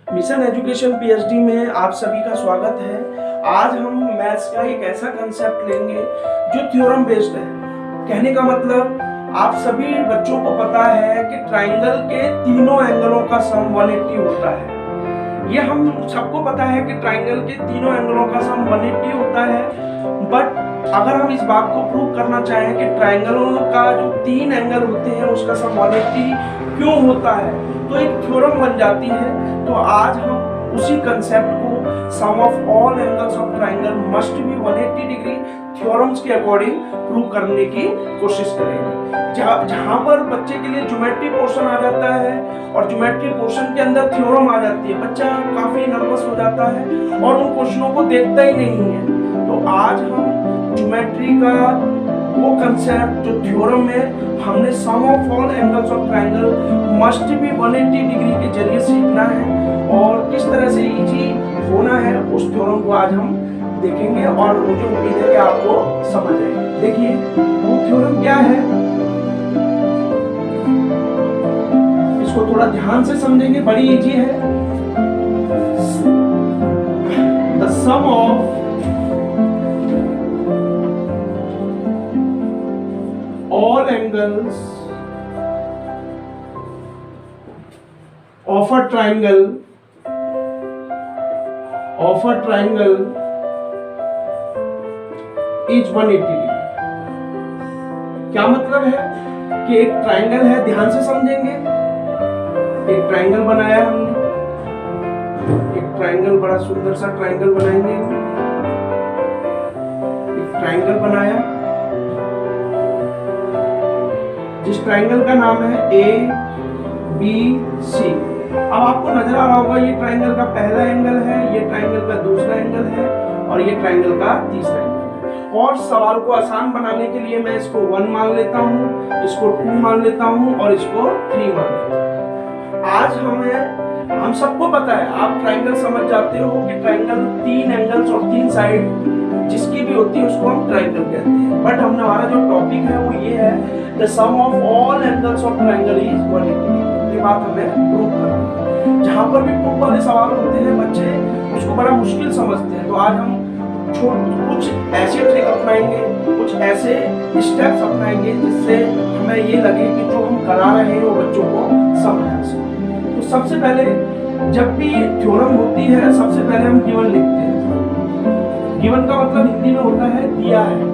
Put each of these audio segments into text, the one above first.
Mission education PhD में आप सभी का स्वागत है। आज हम मैथ्स का एक ऐसा कंसेप्ट लेंगे जो थ्योरम बेस्ड है। कहने का मतलब आप सभी बच्चों को पता है कि ट्राइंगल के तीनों एंगलों का सम 180 होता है। ये हम सबको पता है कि ट्राइंगल के तीनों एंगलों का सम 180 होता है। बट अगर हम इस बात को प्रूव करना चाहें कि ट्राइंगलों का जो तीन एंगल होते हैं उसका सम 180 क्यों होता है, तो एक थ्योरम बन जाती है। तो आज हम उसी कंसेप्ट को sum of all angles of triangle must be 180 degree theorems के अकॉर्डिंग प्रूव करने की कोशिश करेंगे। जहां पर बच्चे के लिए ज्योमेट्री पोर्शन आ जाता है और ज्योमेट्री पोर्शन के अंदर थ्योरम आ जाती है, बच्चा काफी नर्वस हो जाता है और उन क्वेश्चनों को देखता ही नहीं है। तो आज हम ज्योमेट्री का वो कंसेप्ट जो थ्योरम है, हमने sum of all angles of triangle must be 180 degree के जरिए सीखना है और किस तरह से इजी होना है उस थ्योरम को आज हम देखेंगे और मुझे उम्मीद है कि आपको समझ आएगा। देखिए वो थ्योरम क्या है, इसको थोड़ा ध्यान से समझेंगे, बड़ी इजी है। The sum of all angles of a triangle is 180 degree. क्या मतलब है कि एक ट्राइंगल है, ध्यान से समझेंगे। एक ट्राइंगल बनाया हमने, एक ट्राइंगल, बड़ा सुंदर सा ट्राइंगल बनाएंगे। एक ट्राइंगल बनाया जिस ट्राइंगल का नाम है ABC। अब आपको नजर आ रहा होगा ये ट्राइंगल का पहला एंगल है, ये ट्राइंगल का दूसरा एंगल है और ये ट्राइंगल का तीसरा एंगल है। और सवाल को आसान बनाने के लिए मैं इसको 1 मान लेता हूँ, इसको 2 मान लेता हूँ और इसको 3 मान लेता हूँ। आज हम सबको पता है, आप ट्राइंगल समझ जाते हो कि ट्राइंगल 3 एंगल्स और 3 साइड जिसकी भी होती है उसको हम ट्राइंगल कहते हैं। बट हमारा जो टॉपिक है वो ये है, the sum of all angles of triangle is 180। ये बात हमें प्रूव करनी है। जहां पर भी प्रूफ वाले सवाल होते हैं बच्चे उसको बड़ा मुश्किल समझते हैं। तो आज हम कुछ ऐसे ट्रिक अपनाएंगे, कुछ ऐसे स्टेप्स अपनाएंगे जिससे हमें ये लगे कि जो हम करा रहे हैं वो बच्चों को समझ आ सके। तो सबसे पहले जब भी थ्योरम होती है, सबसे पहले हम गिवन लिखते हैं। गिवन का मतलब हिंदी में होता है दिया है।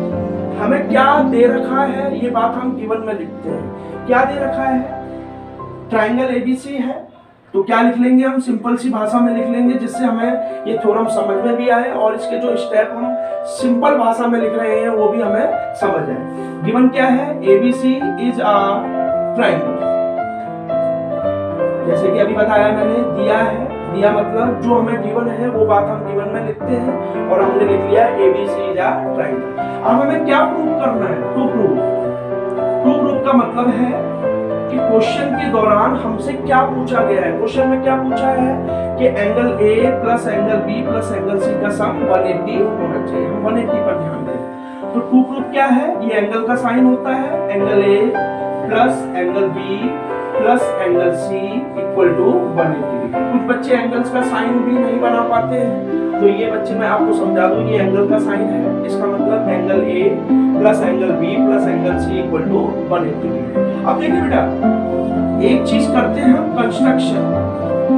हमें क्या दे रखा है ये बात हम गिवन में लिखते हैं। क्या दे रखा है? ट्राइंगल एबीसी है, तो क्या लिख लेंगे हम? सिंपल सी भाषा में लिख लेंगे जिससे हमें ये थ्योरम समझ में भी आए और इसके जो स्टेप हम सिंपल भाषा में लिख रहे हैं वो भी हमें समझ आए। गिवन क्या है? ABC is a triangle. जैसे कि अभी बताया मैंने, दिया है, दिया मतलब जो हमें गिवन है वो बात हम गिवन में लिखते हैं और हमने लिख लिया ABC इज अ ट्राइंगल। अब हमें क्या प्रूव करना है? टू प्रूव का मतलब है कि क्वेश्चन के दौरान हमसे क्या पूछा गया है। क्वेश्चन में क्या पूछा है कि angle A plus angle B plus angle C का सम 180 होना चाहिए। हम 180 पर ध्यान दें। तो टू प्रूव क्या है? ये एंगल का साइन होता है, angle A plus angle B plus angle C equal to 180 degree. कुछ बच्चे एंगल्स का साइन भी नहीं बना पाते हैं, तो ये बच्चे मैं आपको समझा दूं, ये एंगल का साइन है। इसका मतलब angle A plus angle B plus angle C equal to 180 degree. अब देखिए बेटा, एक चीज करते हैं हम, कंस्ट्रक्शन।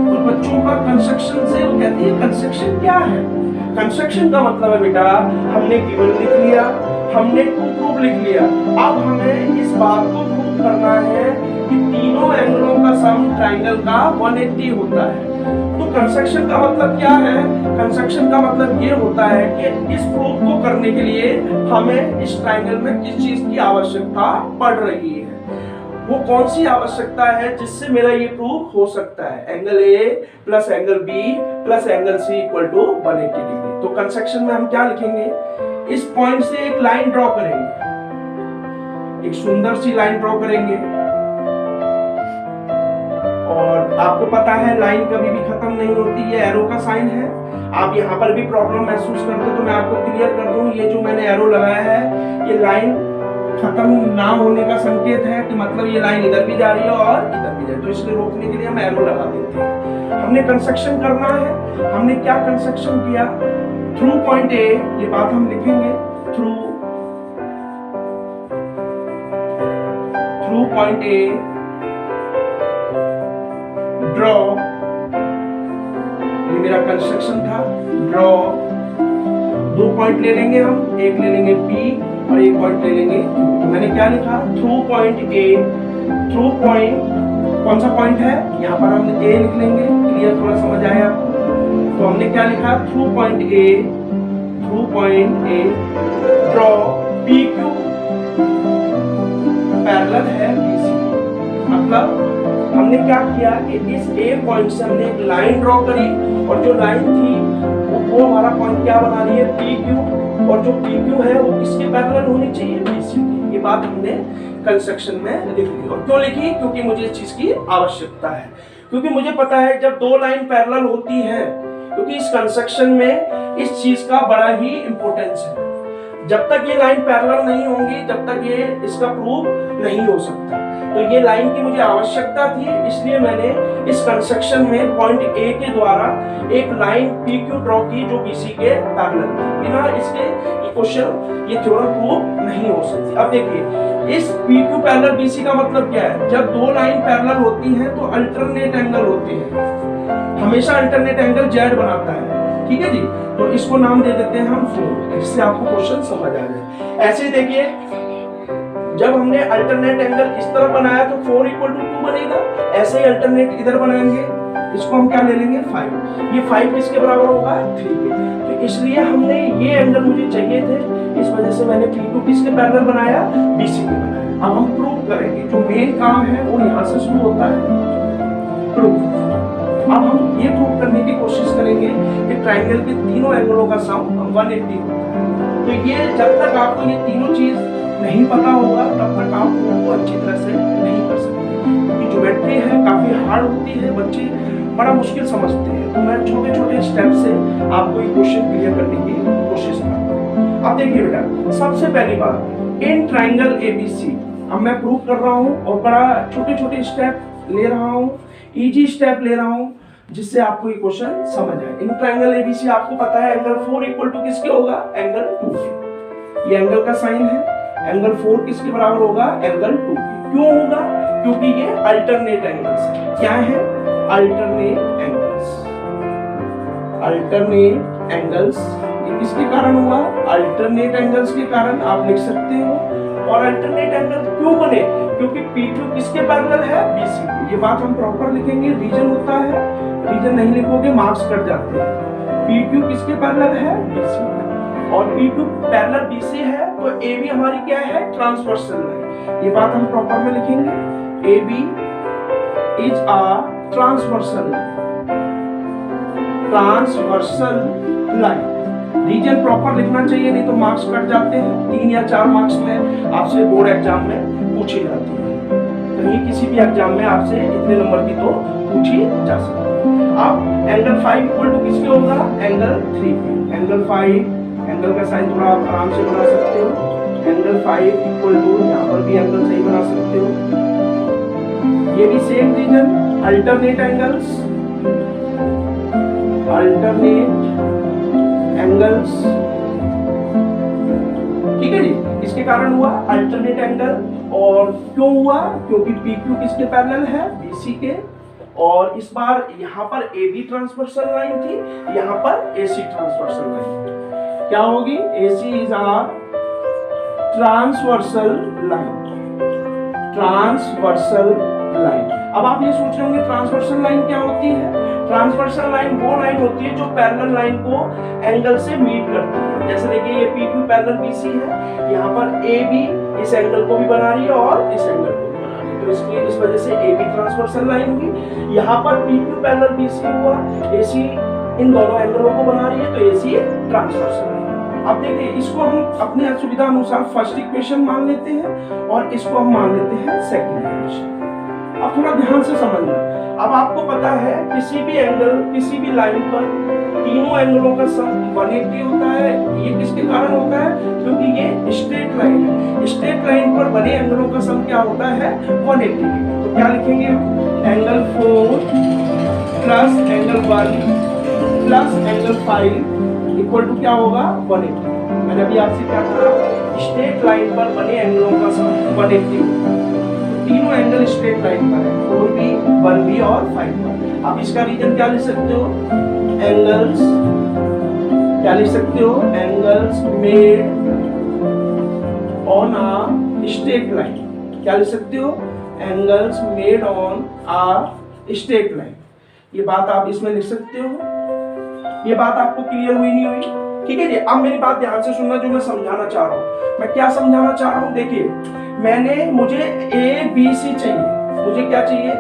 तो बच्चों का कंस्ट्रक्शन से वो कहते हैं कंस्ट्रक्शन क्या है? कंस्ट्रक्शन का मतलब है बेटा, हमने गिवन लिख लिया, हमने टू प्रूव लिख लिया। अब हमें इस बात को प्रूव करना है कि तीनों एंगलों का सम ट्राइंगल का 180 होता है। तो कंस्ट्रक्शन का मतलब क्या है? कंस्ट्रक्शन का मतलब ये होता है कि इस प्रूफ को करने के लिए हमें इस ट्राइंगल में किस चीज की आवश्यकता पड़ रही है। वो कौन सी आवश्यकता है जिससे मेरा ये प्रूफ हो सकता है? Angle A plus angle B plus angle C equal to 180 degree. तो कंस्ट्रक्शन में हम क्या लिखेंगे? इस पॉइंट से एक लाइन ड्रॉ करेंगे, एक सुंदर सी लाइन ड्रॉ करेंगे और आपको पता है लाइन कभी भी खत्म नहीं होती, ये एरो का साइन है। आप यहाँ पर भी प्रॉब्लम महसूस करते हो तो मैं आपको क्लियर कर दूं, ये जो मैंने एरो लगाया है ये लाइन खत्म ना होने का संकेत है कि मतलब ये लाइन इधर भी जा रही है और इधर भी जा रही है, तो इसलिए रोकने के लिए हम एरो लगा देते हैं। हमने कंस्ट्रक्शन करना है, हमने क्या कंस्ट्रक्शन किया, थ्रू पॉइंट ए, ये बात हम लिखेंगे, थ्रू पॉइंट ए ड्रॉ, ये मेरा कंस्ट्रक्शन था, ड्रॉ, 2 पॉइंट ले लेंगे हम, एक ले लेंगे P और एक पॉइंट ले लेंगे Q। तो मैंने क्या लिखा, through point A, through point कौन सा पॉइंट है, यहाँ पर हम A लिख लेंगे, क्लियर, थोड़ा समझ आया आपको। तो हमने क्या लिखा, through point A draw PQ parallel है BC। मतलब हमने क्या किया कि इस A पॉइंट से हमने एक लाइन ड्रॉ करी और जो लाइन थी वो हमारा पॉइंट क्या बना रही है, PQ, और जो PQ है वो किसके पैरेलल होनी चाहिए, BC की। ये बात हमने कंस्ट्रक्शन में लिख ली। और क्यों लिखी, क्योंकि मुझे इस चीज की आवश्यकता है, क्योंकि मुझे पता है जब 2 लाइन पैरेलल होती हैं, क्योंकि इस कंस्ट्रक्शन में इस चीज का बड़ा ही इंपॉर्टेंस है। जब तक ये लाइन पैरेलल नहीं होंगी तब तक ये इसका प्रूफ नहीं हो सकता। तो ये लाइन की मुझे आवश्यकता थी, इसलिए मैंने इस कंस्ट्रक्शन में पॉइंट ए के द्वारा एक लाइन PQ ड्रॉ की जो BC के पैरेलल थी। बिना इसके इक्वेशन ये थ्योरम प्रूफ नहीं हो सकती। अब देखिए, इस PQ पैरेलल BC का मतलब क्या है, जब 2 लाइन पैरेलल होती हैं तो अल्टरनेट एंगल होते हैं, हमेशा अल्टरनेट एंगल Z बनाता है, ठीक है जी। तो इसको नाम दे देते हैं हम 4, जिससे आपको क्वेश्चन समझ आ जाए। ऐसे देखिए, जब हमने अल्टरनेट एंगल इस तरफ बनाया तो 4 = 2 बनेगा, ऐसे ही अल्टरनेट इधर बनाएंगे, इसको हम क्या ले लेंगे, 5। ये 5 किसके बराबर होगा, 3 के। तो इसलिए हमने ये एंगल मुझे चाहिए थे, इस वजह से मैंने PQ किसके पैरेलल बनाया, BC के बनाया। अब हम प्रूव करेंगे, जो मेन काम है वो यहाँ से शुरू होता है, प्रूफ। अब हम ये प्रूव करने की कोशिश करेंगे कि ट्रायंगल के तीनों एंगलों का सम 180 होता है। तो ये जब तक आपको ये तीनों चीज नहीं पता होगा तब तक आप प्रूफ को अच्छी तरह से नहीं कर सकते, क्योंकि ज्योमेट्री है काफी हार्ड होती है, बच्चे बड़ा मुश्किल समझते हैं। तो मैं छोटे छोटे स्टेप से आपको ये क्वेश्चन क्लियर करने की कोशिश करता हूँ। अब देखिए बेटा, सबसे पहली बात, इन ट्रायंगल ABC अब मैं प्रूव कर रहा हूँ और बड़ा छोटे छोटे स्टेप ले रहा हूँ, इजी स्टेप ले रहा हूँ, जिससे आपको ये क्वेश्चन समझ आए। इन ट्रायंगल ABC आपको पता है एंगल 4 = किसके होगा, एंगल 2 के। ये एंगल का साइन है, एंगल 4 किसके बराबर होगा, एंगल 2 के। क्यों होगा, क्योंकि ये अल्टरनेट एंगल्स है। क्या है, अल्टरनेट एंगल्स। अल्टरनेट एंगल्स ये किसके कारण हुआ, अल्टरनेट एंगल्स के कारण आप लिख सकते हो। और अल्टरनेट एंगल क्यों बने, क्योंकि PQ किसके पैरेलल है, BC के। ये बात हम प्रॉपर लिखेंगे, रीजन होता है, रीजन नहीं लिखोगे मार्क्स कट जाते हैं। PQ किसके पैरेलल है, BC के। और PQ पैरेलल BC है तो AB हमारी क्या है, ट्रांसवर्सल लाइन। ये बात हम प्रॉपर में लिखेंगे, AB is a transversal line. Reason proper लिखना चाहिए, नहीं तो मार्क्स कट जाते हैं। 3 या 4 मार्क्स में आपसे बोर्ड एग्जाम में पूछी जाती है, कहीं किसी भी एग्जाम में आपसे इतने नंबर की तो पूछी जा सकती है। अब एंगल 5 = किसके होगा, एंगल 3 के। एंगल 5, एंगल का साइन थोड़ा आप आराम से बना सकते हो। एंगल 5 = यहाँ पर भी एंगल सही बना सकते हो। ये भी सेम रीजन, अल्टरनेट एंगल्स, ठीक है जी। इसके कारण हुआ अल्टरनेट एंगल। और क्यों हुआ, क्योंकि PQ किसके पैरेलल है, BC के। और इस बार यहाँ पर AB ट्रांसवर्सल लाइन थी, यहाँ पर AC ट्रांसवर्सल लाइन। क्या होगी, AC is a transversal line. Transversal line. अब आप ये सोच रहे होंगे ट्रांसवर्सल लाइन क्या होती है। ट्रांसवर्सल लाइन वो लाइन होती है जो पैरेलल लाइन को एंगल से मीट करती है। जैसे देखिए ये PQ पैरेलल BC है, यहाँ पर AB इस एंगल को भी बना रही है और इस एंगल को भी बना रही है, तो इसकी इस वजह से AB ट्रांसवर्सल लाइन होगी। यहाँ पर PQ पैरेलल BC हुआ, AC इन दोनों एंगलों को बना रही है, तो AC ट्रांसवर्सल लाइन। अब देखिए इसको हम अपने सुविधा अनुसार फर्स्ट इक्वेशन मान लेते हैं और इसको हम मान लेते हैं सेकंड इक्वेशन। अब थोड़ा ध्यान से समझना, अब आपको पता है किसी भी एंगल, किसी भी लाइन पर तीनों एंगलों का सम 180 होता है। ये किसके कारण होता है? क्योंकि ये स्ट्रेट लाइन है। स्ट्रेट लाइन पर बने एंगलों का सम क्या होता है? 180 डिग्री। तो क्या लिखेंगे हम? Angle 4 plus angle 1 plus angle 5 equal to क्या होगा? 180। मैंने अभी आपसे क्या कहा? स्ट्रेट लाइन पर बने एंगलों का सम 180 होता है। तीनों एंगल स्ट्रेट लाइन पर है, 4B, 1B और 5 पर। आप इसका रीजन क्या लिख सकते हो? एंगल्स क्या लिख सकते हो? Angles made on a straight line. क्या लिख सकते हो? Angles made on a straight line. ये बात आप इसमें लिख सकते हो। ये बात आपको क्लियर हुई नहीं हुई? ठीक है जी। अब मेरी बात ध्यान से सुनना, जो मैं समझाना चाह रहा हूँ। मैं क्या समझाना चाह रहा हूँ? देखिए, मुझे ए बी सी चाहिए। मुझे क्या चाहिए?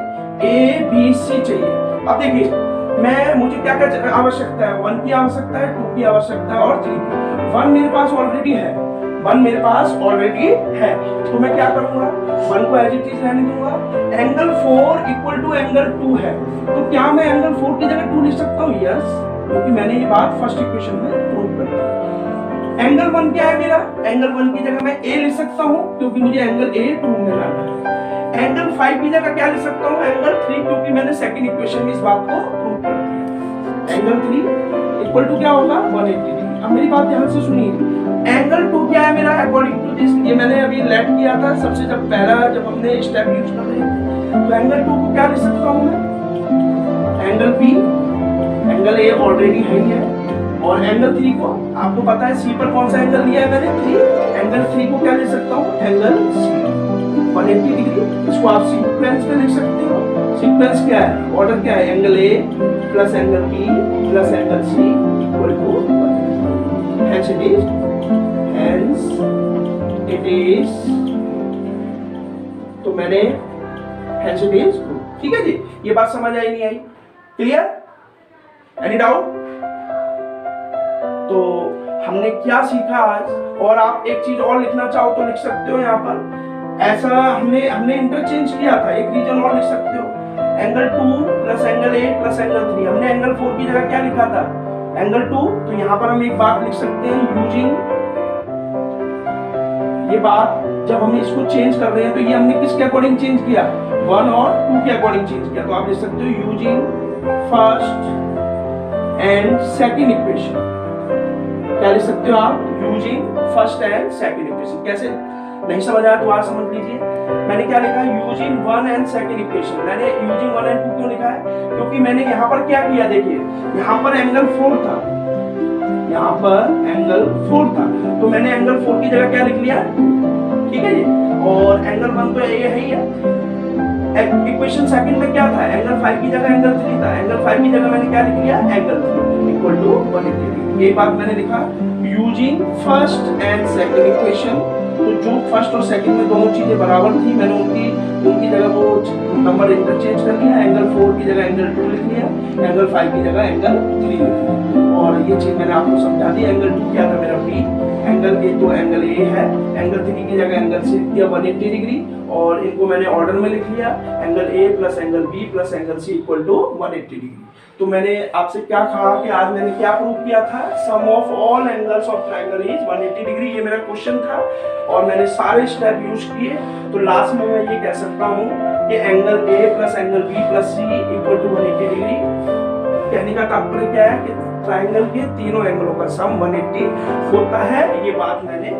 ए बी सी चाहिए। अब देखिए, मुझे क्या क्या आवश्यकता है? 1 की आवश्यकता है, 2 की आवश्यकता है और 3 की। 1 मेरे पास ऑलरेडी है, 1 मेरे पास ऑलरेडी है। तो मैं क्या करूंगा? 1 को एज इट इज रहने दूंगा। एंगल 4 इक्वल टू एंगल 2 है, तो क्या मैं एंगल 4 की जगह 2 लिख सकता हूँ? यस, क्योंकि मैंने ये बात फर्स्ट इक्वेशन में प्रूव कर दी। एंगल 1 क्या है मेरा? एंगल 1 की जगह मैं ए लिख सकता हूँ, क्योंकि मुझे एंगल ए प्रूव में लाना है। एंगल 5 की जगह क्या लिख सकता हूँ? एंगल 3, क्योंकि मैंने सेकंड इक्वेशन में इस बात को प्रूव कर दिया। एंगल 3 इक्वल टू क्या होगा? 180 डिग्री। अब मेरी बात ध्यान से सुनिए। एंगल 2 क्या है मेरा? अकॉर्डिंग टू दिस, ये मैंने अभी लेट किया था सबसे जब हमने स्टेप यूज कर रहे थे। तो एंगल 2 को क्या लिख सकता हूँ मैं? Angle B. Angle A already है ही है। और एंगल 3 को आपको पता है सी पर कौन सा एंगल लिया है मैंने? 3। एंगल 3 को क्या लिख सकता हूँ? Angle C, 180 degree. इसको आप सीक्वेंस में लिख सकते हो। सीक्वेंस क्या है? ऑर्डर क्या है? Angle A plus angle B plus angle C equal to 180। Hence it is तो मैंने हेंस इट इज। ठीक है जी। ये बात समझ आई नहीं आई? क्लियर? Any doubt? तो हमने क्या सीखा आज? और आप एक चीज और लिखना चाहो तो लिख सकते हो यहाँ पर। ऐसा हमने इंटरचेंज किया था, एक रीजन और लिख सकते हो। Angle 2 plus angle A plus angle 3। हमने एंगल 4 की जगह क्या लिखा था? एंगल 2। तो यहाँ पर हम एक बात लिख सकते हैं, यूजिंग ये बात जब हम इसको चेंज कर रहे हैं तो ये हमने किसके अकॉर्डिंग चेंज किया? 1 और 2 के अकॉर्डिंग चेंज किया। तो आप लिख सकते हो using first and second equation. क्या लिख सकते हो आप? Using first and second equation. कैसे? नहीं समझ आया? दोबारा समझ लीजिए। मैंने क्या लिखा? Using 1 and second equation. मैंने यूजिंग 1 एंड 2 क्यों लिखा है? क्योंकि मैंने यहाँ पर क्या किया? देखिए, यहाँ पर एंगल 4 था, यहाँ पर एंगल 4 था, तो मैंने एंगल 4 की जगह क्या लिख लिया? ठीक है जी। और एंगल 1 तो ये है ही है। इक्वेशन सेकंड में क्या था? एंगल 5 की जगह एंगल 3 था। एंगल 5 की जगह मैंने क्या लिख लिया? Angle 3 equal to 180 degree. ये बात मैंने लिखा using first and second equation. तो जो फर्स्ट और सेकंड में दोनों चीजें बराबर थी, मैंने उनकी जगह वो नंबर इंटरचेंज कर लिया। एंगल 4 की जगह एंगल 2 लिख लिया, एंगल 5 की जगह एंगल 3 लिख लिया। और ये चीज मैंने आपको समझा दी। एंगल 2 क्या था मेरा? बी। एंगल ए तो एंगल ए है। एंगल 3 की जगह एंगल सी दिया 180 डिग्री, और इनको मैंने ऑर्डर में लिख लिया। Angle A plus angle B plus angle C equal to 180 degree. तो मैंने आपसे क्या कहा कि आज मैंने क्या प्रूव किया था? Sum of all angles of triangle is 180 degree. ये मेरा क्वेश्चन था और मैंने सारे स्टेप यूज किए। तो लास्ट में मैं ये कह सकता हूँ कि angle A plus angle B plus C equal to 180 degree. कहने का तात्पर्य क्या है कि ट्रायंगल के तीनों एंगलों का सम 180 होता है। ये बात मैंने